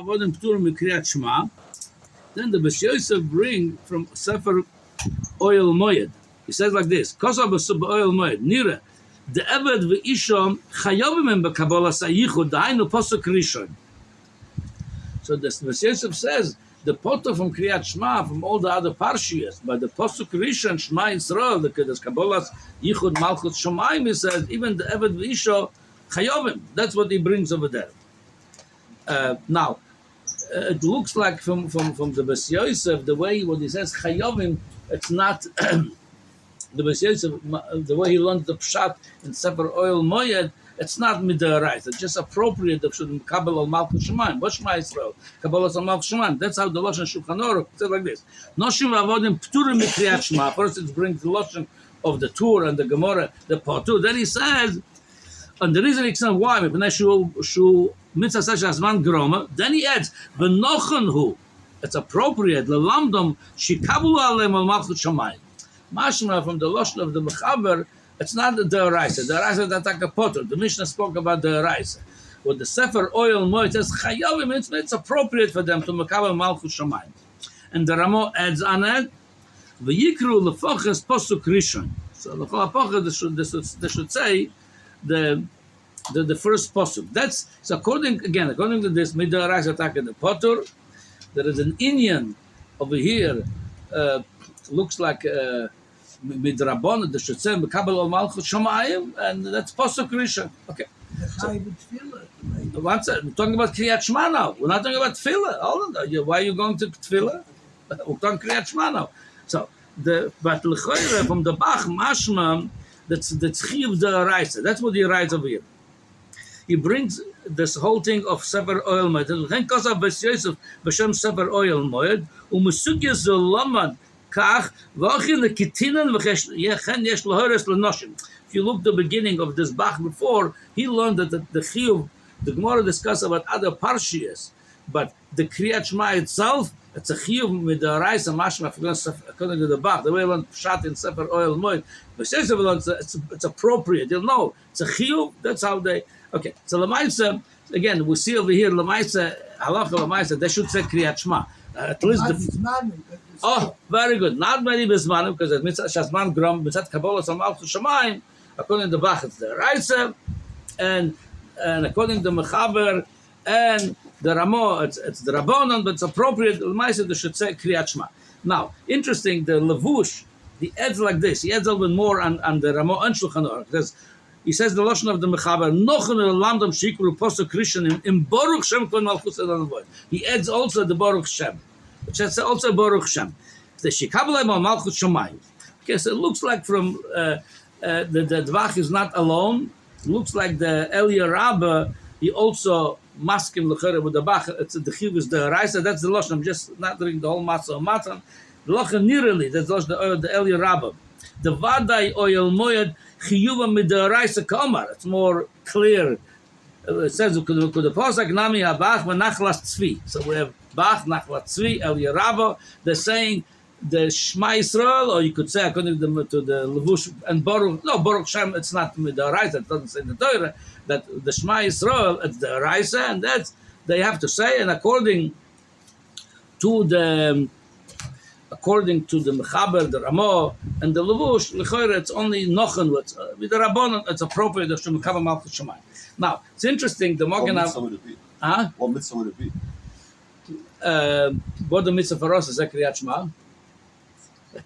avodim pturim mekriyat shema. Then the Beis Yosef bring from Sefer Oil Moed. He says like this: Kosa b'sub Oil Moed nira the eved v'ishom chayovim b'kabolas hayichud dainu posuk rishon. So the Beis Yosef says the potter from Kriyat Shema from all the other parshias, but the posuk rishon Shema Yisrael, the kabolas yichud malchut shomayim, he says even the eved v'isho chayovim. That's what he brings over there. Now. It looks like from the Beis Yosef, the way what he says chayovim, it's not the Beis Yosef, the way he learned the pshat in Sefer Oil Moed, it's not midaraisa. It's just appropriate that should kabel al malchut shemayim. What Shema Yisrael? Kabel al malchut shemayim. That's how the lashon Shulchan Aruch says like this. Noshim avodim pturim mikriyat shema. First it brings the lashon of the Tur and the Gemara, the Patur. Then he says, and the reason he explains why, then he adds, hu. It's appropriate, lelamdom shikabu alem al malchut shamayim. Mashma from the lashon of the mechaber, it's not the deraisa. The deraisa that like a potter. The Mishnah spoke about the deraisa. With the Sefer Oil Moed says chayavim, it's appropriate for them to mekabel malchut shamayim. And the Ramo adds on it, v'yikru lefoches posuk rishon. So the pocher they should say the first posuk. That's so according to this midaraisa attack in the potter. There is an Indian over here. Looks like midrabon. They should say mekabel al malchut shamayim, and that's posuk rishon. Okay. So, we're talking about Kriyat Shema now. We're not talking about tefillah. Why are you going to tefillah? We're talking Kriyat Shema now. So but l'choire from the Bach mashma that's the tzchiv deraisa. That's what he writes over here. He brings this whole thing of Sefer Oil Moed. Chen kosav Beis Yosef b'shem Sefer Oil Moed u'mesugya zolamad kach v'ochin lekitinan v'chen yesh loheres l'noshim. If you look the beginning of this Bach before, he learned that the chiyuv, the Gemara discussed about other parshias, but the Kriyat Shema itself, it's a chiyuv with the deraisa mashma according to the Bach. The way one shot in Sefer Oil Moed, it's appropriate. They'll know it's a chiyuv. That's how they. Okay, so Lamaisa, again, we see over here, Lamaisa, Halacha Lamaisa, they should say Kriyat Shema. At least oh, very good. Not many Bismanim, because it's Mitzat Shazman Grom, Mitzat Kabbalah Malchut Shamayim, according to Bach, it's the Raisa, and according to Mechaber, and the Ramo, it's the Rabbanon, but it's appropriate, Lamaisa, they should say Kriyat Shema. Now, interesting, the Levush, he adds like this, he adds a little bit more on the Ramo and Shulchan Aruch, because he says the lashon of the mechaber nochen lamdam shikru posuk rishon in Baruch Shem kol malchus elavoid. He adds also the Baruch Shem, which is also Baruch Shem. The shikabel malchus shamayim. Okay, so it looks like from the Dvach is not alone. It looks like the Elia Rabba, he also maskim lechere with the Bach. It's the chiv is the Raisa. That's the lashon. I'm just not doing the whole matzah of matan. The lashon nirali. That's the Elia Rabba. The Vadai Oil Moed Chiyuva Midaraisa Kamar. It's more clear. It says the Pasuk Nami Habach Nachlas Tzvi. So we have Bach Nachlas Tzvi El Yerabah. They're saying the Shema Yisrael, or you could say according to the Levush and Baruch. No, Baruch Shem. It's not Midaraisa. It doesn't say in the Torah that the Shema Yisrael it's the Raisa, and that's they have to say. And according to the Mechaber, the Ramo, and the Levush, l'choire, it's only Nochen, with the Rabbanon, it's appropriate to Mekabel Malchut Shamayim. Now, it's interesting, the Mogen... What mitzvah would it be? Huh? What mitzvah would it be? What the mitzvah for us is Kriyat Shema.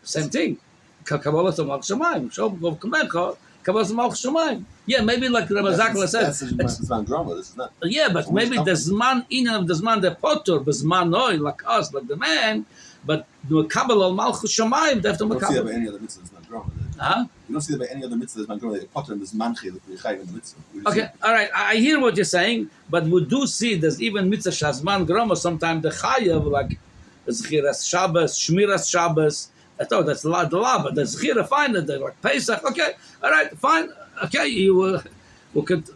Same thing. Kabbalah Malchut Shamayim. Shov Kamecha, Kabbalah Malchut Shamayim. Yeah, maybe like Rabbi Zakla says. That's Zman drama, this is not. Yeah, but maybe the Zman, in the Zman, the Potter, the Zman Noi, like us, like the man, but the Kabbalah Malchut Shamayim, they have to You don't see that by any other mitzvah that's not drama. Huh? You don't see that by any other mitzvah that's not drama. The Potter and this manchi, the Chayv in the mitzvah. Okay, all right, I hear what you're saying, but we do see there's even mitzvah Shazman Groma, sometimes the Chayav, like Zchiras Shabbos, Shmiras Shabbos. I thought that's a lot, but the Zchira, fine, they're like Pesach. Okay, all right, fine. Okay, we could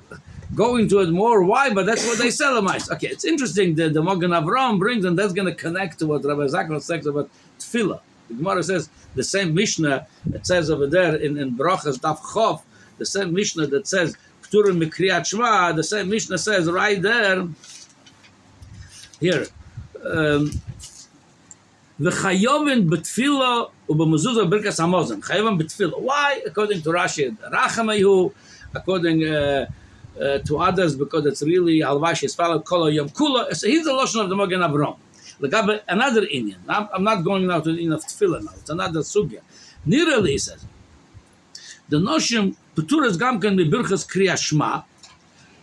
go into it more. Why? But that's what they sell. Okay, it's interesting that the Mogen Avram brings, and that's going to connect to what Rabbi Zakla says about Tefillah. The Gemara says the same Mishnah. It says over there in Brachas Daf Chof, the same Mishnah that says Pturim Mikriyat Shema. The same Mishnah says right there here. V'chayovin betfila ubamezuzah birkas hamazon. Chayovin betfila. Why? According to Rashi, Rachamayu. According to others, because it's really halvash is followed kol yom kula. So here's the lashon of the Magen Avraham. Another Indian. I'm not going now to the Indian of tefillah now. It's another sugya. Nearly, he says, the noshim peturas gamken mi birchas krias shema.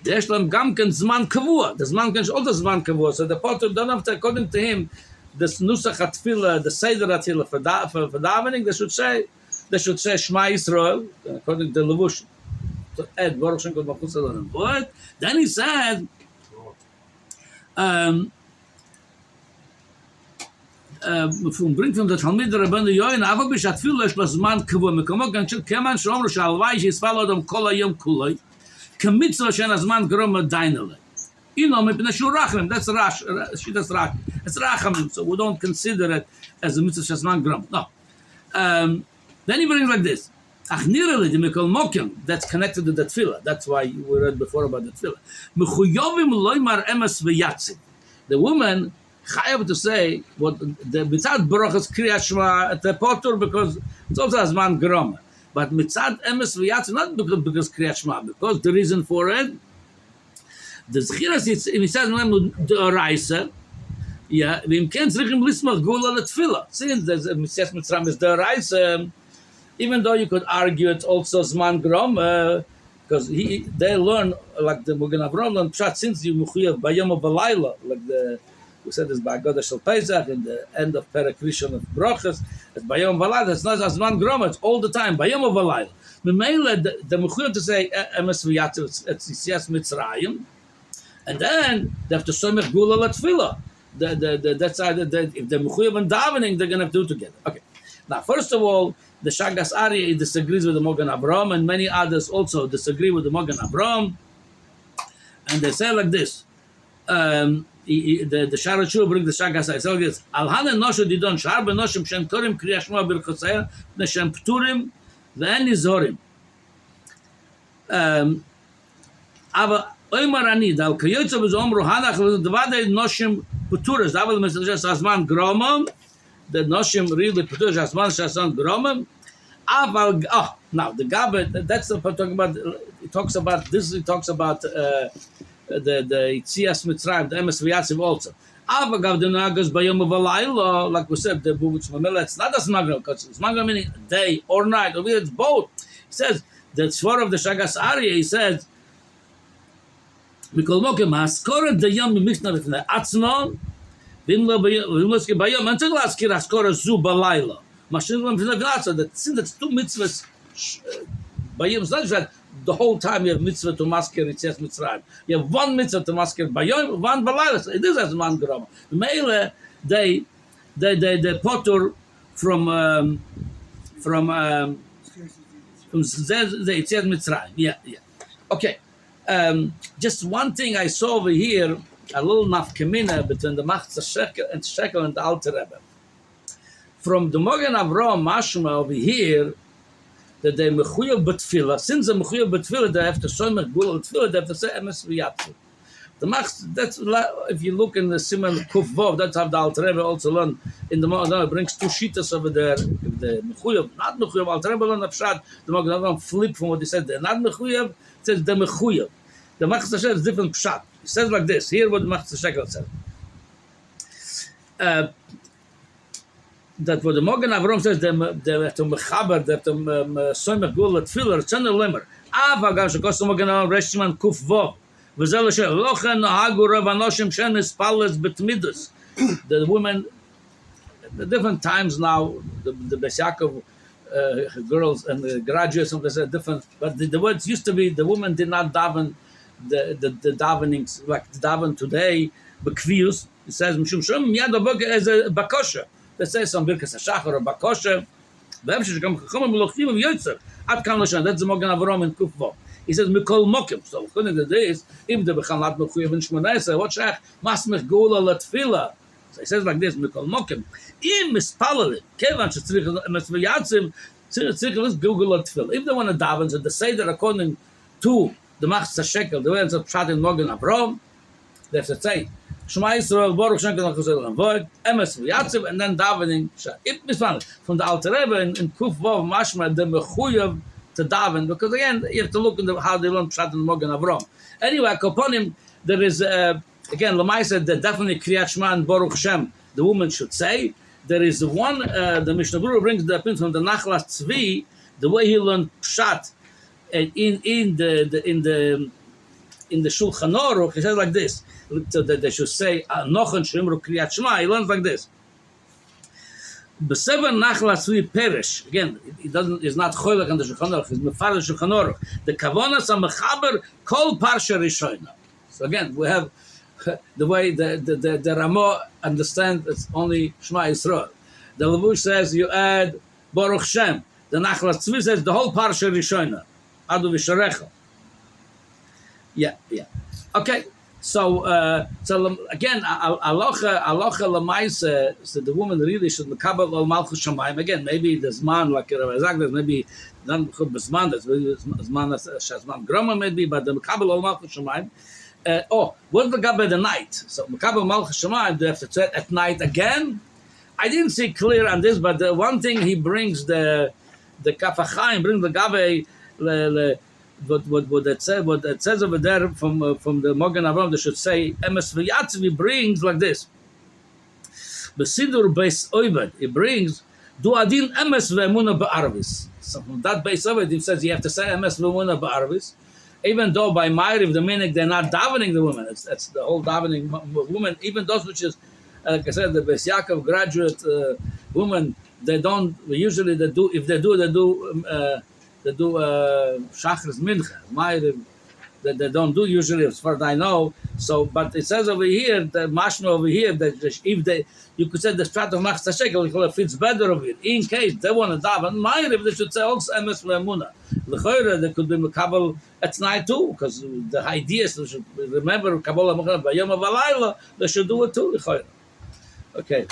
There's gamken zman kavua. The zman kan is also zman kavua. So the potter don't have to, according to him, this nusach hatfila, the seder hatfila for davening, they should say Shema Yisrael, according to Levush. To add Baruch Shem Kol Malchus Eloheinu. But then he said, bringt from the Talmid Rabbeinu Yoin, aber bishat tefila es lazman kavua mekomot ganchil keman shomru shalvai sheisfal odom kol hayom kuloi kemitzvah shen azman grom dainale. You know, that's Rachamim. That's Rash. That's Rach. It's Rachamim. So we don't consider it as a mitzvah shazman gram. No. Then he brings like this. Achnirali the mikol mokim. That's connected to the tefillah. That's why we read before about the tefillah. Mechuyavim loymar emes v'yatzim. The woman chayav to say what the mitzad brachas krias shema at the potur because it's also azman gram. But mitzad emes v'yatzim not because krias shema, because the reason for it. The krias is if he says the oraisa, yeah, we can't tzrichim lismach gula letfila. Since there's a mitzvah mitzram is the oraisa, even though you could argue it's also zman grom, because they learn like the Magen Avraham learn pshat since you mechuyav bayom v'layla, like we said this by Goda Shel Pesach in the end of Perek Rishon of Brachas. It's bayom v'layla. It's not zman grom. It's all the time bayom v'layla. Memele the mechuyav to say emes v'yatz it's yisias mitzrayim. And then they have to somech gula latfila. That's either if they're mechuyav and davening, they're going to have to do it together. Okay. Now, first of all, the Shagas Ari disagrees with the Magen Avraham, and many others also disagree with the Magen Avraham. And they say like this: the Halacha Shiur brings the Shagas Ari. So like this: Al hanen noshu didon shar benoshim shem torim krias shema birchosayer neshem pturim ve'en nizorim. Aber Oymar ani dal kayotza bezomru hanach devade noshim puturas davel mesajers azman gromam the noshim really puturas azman shazman gromam aval now the gabe that's the talking about it talks about this it talks about the Yitzias Mitzrayim the Emes V'Yatziv also aval gav the nagas bayom v'layla like we said the buvuch mamela it's not a smagel because smagel meaning day or night or it's both. He says the swar of the Shagas Aryeh he says Mikol mokem haskora the yom mishna lefnei atzmon v'im lo ski bayom and tzigla askir haskora zu balayla mashin lo mishna v'natza that since that's two mitzvahs bayom is not that the whole time you have mitzvah to maskir Yitzias Mitzrayim you have one mitzvah to maskir bayom one balayla so it is as man grama meile they potter from the Yitzias Mitzrayim yeah okay. Just one thing I saw over here, a little nafkamina between the Machzah Shekel and the Alter Rebbe. From the Magen Avraham mashma over here, that they mechuyav b'tefillah. Since they mechuyav b'tefillah, they have to say megula b'tefillah. They have to say emes v'yatzu. The Machzah, that's if you look in the Siman Kuf Vav, that's how the Alter Rebbe also learned in the Magen Avraham. It brings two shitas over there. If the mechuyav, not mechuyav, Alter Rebbe learned a pshat. The Magen Avraham flip from what he said. They're not mechuyav. It says the mechuyav. The Machzah Shekel is different pshat. It says like this. Here what the Machzah Shekel says. That what the Magen Avraham says, they have to mechaber, they have to soymech gula tefillah, it's under limmer. Ava gav shekos the Magen Avraham reshman kuf vov. V'zel l'shem lochen nohagu rav anoshim shen espalles betmidus. The women, the different times now, the Beis Yaakov girls and the graduates, they say different, but the words used to be, the women did not daven the davenings like the daven today, bekvius. It says mishum shum miyad b'boker as a bakosha. They say some birkas hashachar or bakosha. V'emshish gam chachomim v'lochtim v'yotzer. Ad kan l'shan. That's the Magen Avraham in Kuf Vav. He says mikol mokim. So according to this, if the bechal not mechuyav in Shmoneh, what shach masmech gula latfila. So he says like this mikol mokim. Im mispalalim kevan shetzrich emes v'yatziv tzrich gula latfila. If they want to daven, so they say that according to the Machzah Shekel, the way it's a pshat in Magen Avraham, they have to say Shema Yisrael, Baruch Shem Kedal Chesed Void, Emes V'Yatziv, and then davening. From the Alter Rebbe in Kuf Vav Mashma, the mechuyav to daven, because again, you have to look in how they learn Pshat and Mogen Avram. Anyway, Koponim, there is, again, Lamai said that definitely Kriyat Shema and Baruch Shem, the woman should say. There is one, the Mishnah Berurah brings the opinion from the Nachlas Tzvi, the way he learned Pshat in the Shulchan Aruch, he says like this, so that they should say, Nochen Shemru Kriyat Shema, he learns like this. Besever Nachlas Tzvi Perish, again, he's not Choylek on the Shulchan Aruch, he's Mefar Shulchan Aruch, the Kavonas HaMechaber Kol Parsha Rishona. So again, we have the way the Ramah understands it's only Shema Yisrael. The Levush says you add Baruch Shem. The Nachlas Tzvi says the whole Parsha Rishona. Adu Visharecha. Yeah. Okay. So again, Halacha Lamaisa, so the woman really should mekabel al Malchus Shamayim. Again, maybe the Zman, like Rabbi Zagler, maybe not Zman, that's Zman Shazman Groma maybe, but the mekabel al Malchus Shamayim. What's the Gabe the night? So mekabel Malchus Shamayim, do you have to say it at night again? I didn't see clear on this, but the one thing he brings the Kafachayim, brings the Gabe. What it says over there from the Mogen Avram, they should say Emes V'Yatziv brings like this. Besidur Beis Oived, it brings Du Adin Emes V'Emuna Ba'arvis. So from that Beis Oived, it says you have to say Emes V'Emuna Ba'arvis. Even though by Ma'ariv the minute they're not davening the woman, it's the whole davening woman. Even those which is, like I said, the Beis Yaakov graduate women, they don't usually they do Shachris Mincha, Ma'ariv, that they don't do usually, as far as I know. So, but it says over here, the Mashma over here, that if you could say the strat of Machzah Shekel, it fits better over it. In case they want to daven Ma'ariv, they should say also Emes Ve'Emuna. L'choira, they could be Mekabel at night too, because the idea is they should remember Kabbalah Mechana B'Yom V'Alayla, they should do it too, l'choira. Okay.